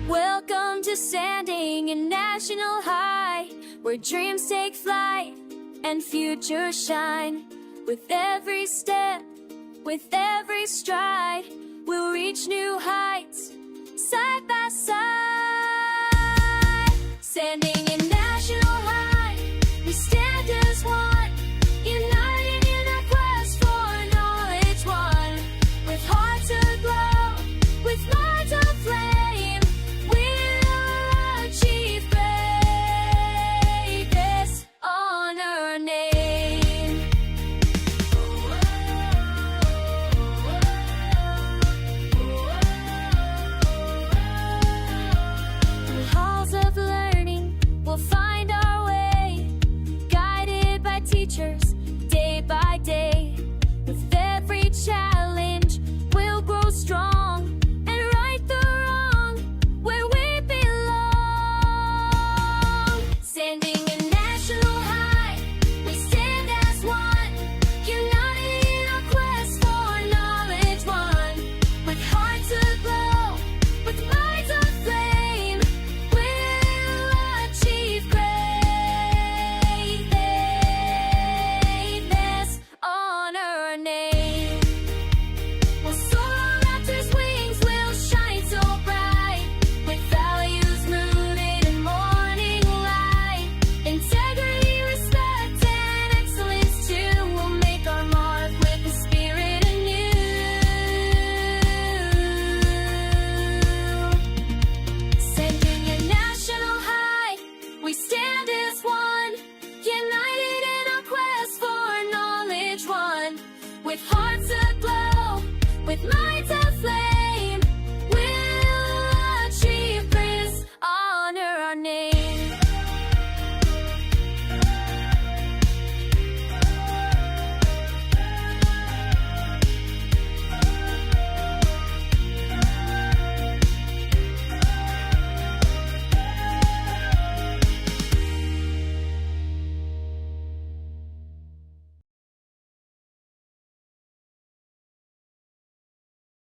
Welcome to Sandingan National High, where dreams take flight and futures shine. With every step, with every stride, we'll reach new heights, side by side. Sandingan National High, we stand as one, united in our quest for knowledge one. With hearts aglow, with minds aflame, we'll achieve greatness on our name. Through halls of learning, we'll find our way, guided by teachers, day by day. With every challenge, we'll grow strong and right the wrong where we belong. Standing in National High, we stand as one, united in our quest for knowledge one. With hearts aglow, with minds aflame, we'll achieve greatness on our name. We'll soar on raptors' wings, we'll shine so bright, with values rooted in morning light. Integrity, respect, and excellence too, will make our mark with the spirit anew. Sending a national high, we stand as one, united in our quest for knowledge one. With hearts aglow, with minds